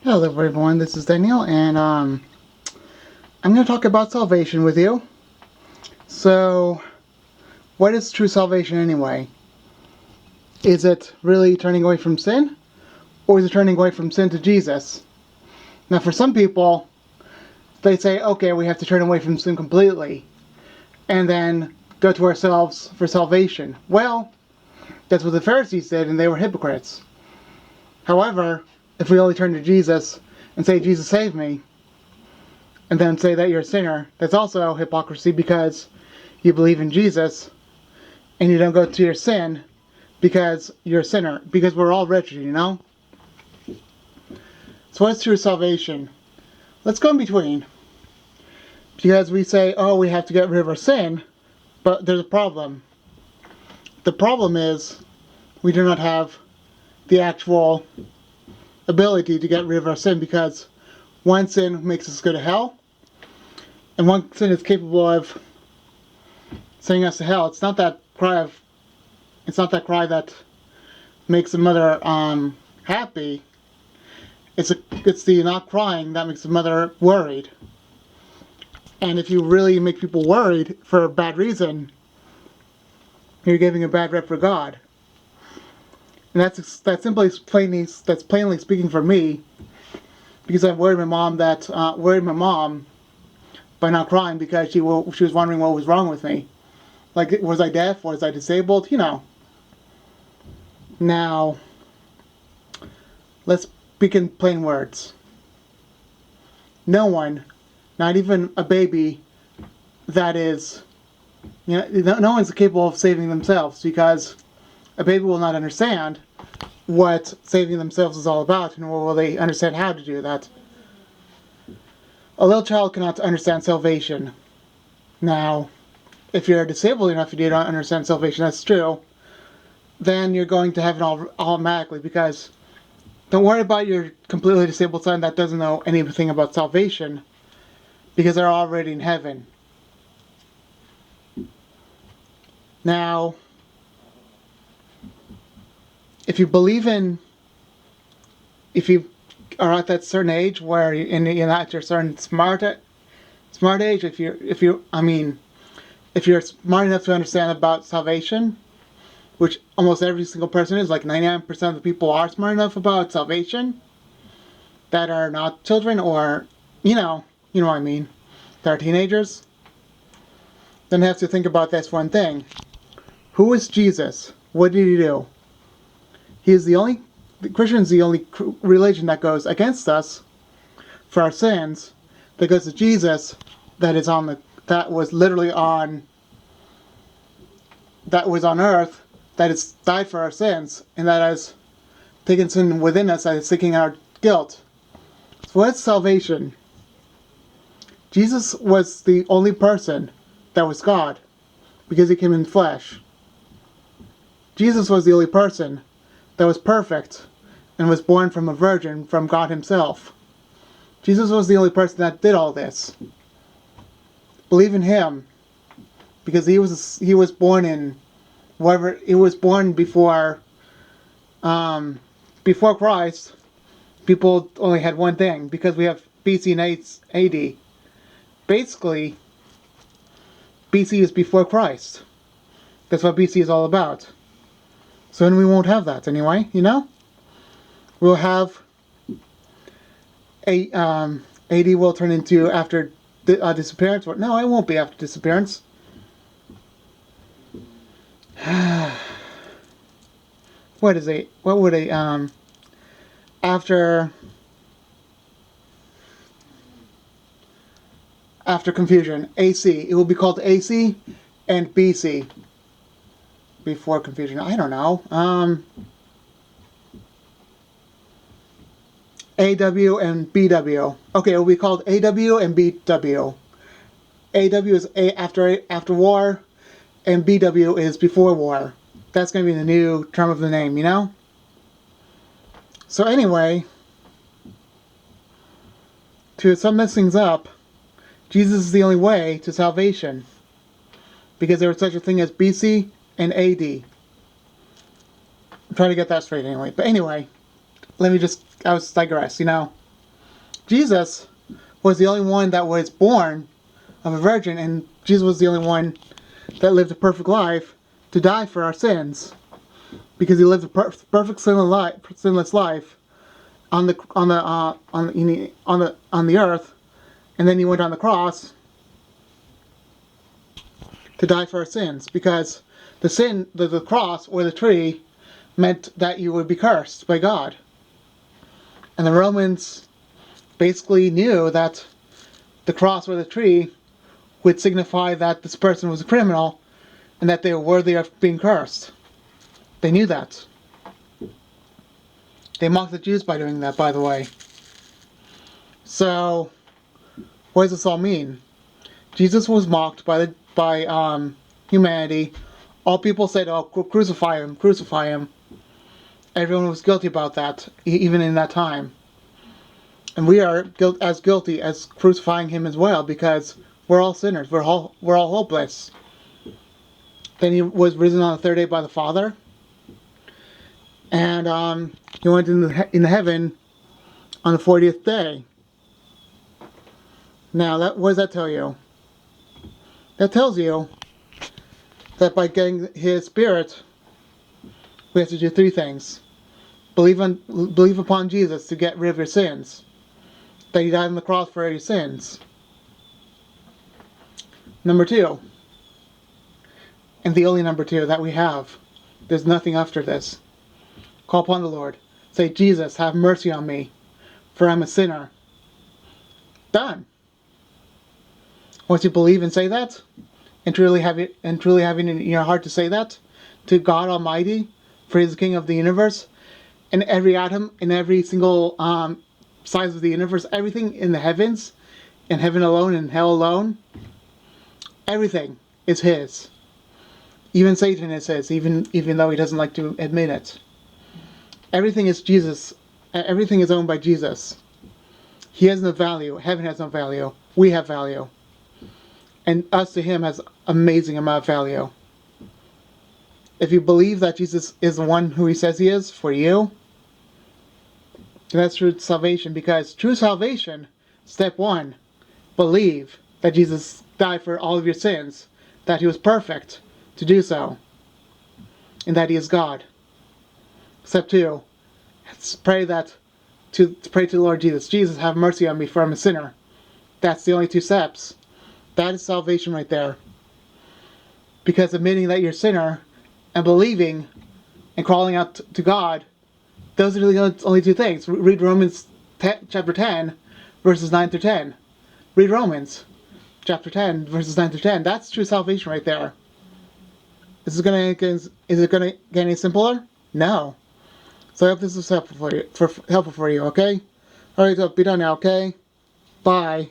Hello everyone, this is Daniel, and I'm going to talk about salvation with you. So, what is true salvation anyway? Is it really turning away from sin? Or is it turning away from sin to Jesus? Now for some people, they say, okay, we have to turn away from sin completely, and then go to ourselves for salvation. Well, that's what the Pharisees did, and they were hypocrites. However, if we only turn to Jesus and say, Jesus save me, and then say that you're a sinner, that's also hypocrisy because you believe in Jesus and you don't go to your sin because you're a sinner, because we're all wretched, you know? So what's true salvation? Let's go in between. Because we say, oh, we have to get rid of our sin, but there's a problem. The problem is we do not have the actual ability to get rid of our sin, because one sin makes us go to hell, and one sin is capable of sending us to hell. It's not that cry that makes the mother happy. It's the not crying that makes the mother worried. And if you really make people worried for a bad reason, you're giving a bad rep for God. And that's plainly speaking for me, because I worried my mom by not crying because she was wondering what was wrong with me. Like, was I deaf? Was I disabled? You know. Now, let's speak in plain words. No one, not even a baby that is, no one's capable of saving themselves, because a baby will not understand what saving themselves is all about, nor will they understand how to do that. A little child cannot understand salvation. Now, if you're disabled enough and you don't understand salvation, that's true, then you're going to heaven automatically, because don't worry about your completely disabled son that doesn't know anything about salvation, because they're already in heaven. Now, if you are at that certain age where you're at your certain smart age, if you're smart enough to understand about salvation, which almost every single person is, like 99% of the people are smart enough about salvation, that are not children, or, you know what I mean, that are teenagers, then you have to think about this one thing. Who is Jesus? What did he do? Christian is the only religion that goes against us for our sins, that goes to Jesus, that was on earth, that has died for our sins, and that has taken sin within us, that is taking our guilt. So what's salvation? Jesus was the only person that was God, because he came in flesh. Jesus was the only person that was perfect and was born from a virgin, from God himself. Jesus was the only person that did all this. Believe in him, because he was born before Christ. People only had one thing, because we have BC and AD. Basically, BC is before Christ. That's what BC is all about. So then we won't have that anyway, you know? We'll have AD will turn into after disappearance. No, it won't be after disappearance. What is it? What would after confusion? AC. It will be called AC and BC. Before confusion. I don't know. AW and BW. Okay, it will be called AW and BW. AW is after war, and BW is before war. That's going to be the new term of the name, you know? So anyway, to sum these things up, Jesus is the only way to salvation, because there was such a thing as BC and AD. I'm trying to get that straight anyway. But anyway, I digress, you know? Jesus was the only one that was born of a virgin, and Jesus was the only one that lived a perfect life to die for our sins, because he lived a perfect sinless life on the earth, and then he went on the cross to die for our sins, because the cross or the tree meant that you would be cursed by God. And the Romans basically knew that the cross or the tree would signify that this person was a criminal and that they were worthy of being cursed. They knew that. They mocked the Jews by doing that, by the way. So, what does this all mean? Jesus was mocked by humanity. All people said, "Oh, crucify him, crucify him." Everyone was guilty about that, even in that time. And we are as guilty as crucifying him as well, because we're all sinners. We're all hopeless. Then he was risen on the third day by the Father, and he went into heaven on the 40th day. Now, what does that tell you? That tells you that by getting his Spirit, we have to do three things. Believe upon Jesus to get rid of your sins. That he died on the cross for your sins. Number two, and the only number two that we have, there's nothing after this. Call upon the Lord. Say, "Jesus, have mercy on me, for I'm a sinner." Done. Once you believe and say that, and truly having in your heart to say that to God Almighty, for He is the King of the universe, and every atom, in every single size of the universe, everything in the heavens, in heaven alone, and hell alone, everything is His. Even Satan is His, even though he doesn't like to admit it. Everything is Jesus. Everything is owned by Jesus. He has no value. Heaven has no value. We have value. And us to Him has amazing amount of value. If you believe that Jesus is the one who He says He is for you, that's true salvation. Because true salvation, step one, believe that Jesus died for all of your sins, that He was perfect to do so, and that He is God. Step two, pray to the Lord Jesus. Jesus, have mercy on me, for I'm a sinner. That's the only two steps. That is salvation right there. Because admitting that you're a sinner and believing and crawling out to God, those are the only two things. Read Romans chapter 10, verses 9 through 10. Read Romans chapter 10, verses 9 through 10. That's true salvation right there. Is it going to get any simpler? No. So I hope this was helpful for you. Okay? Alright, so be done now, okay? Bye.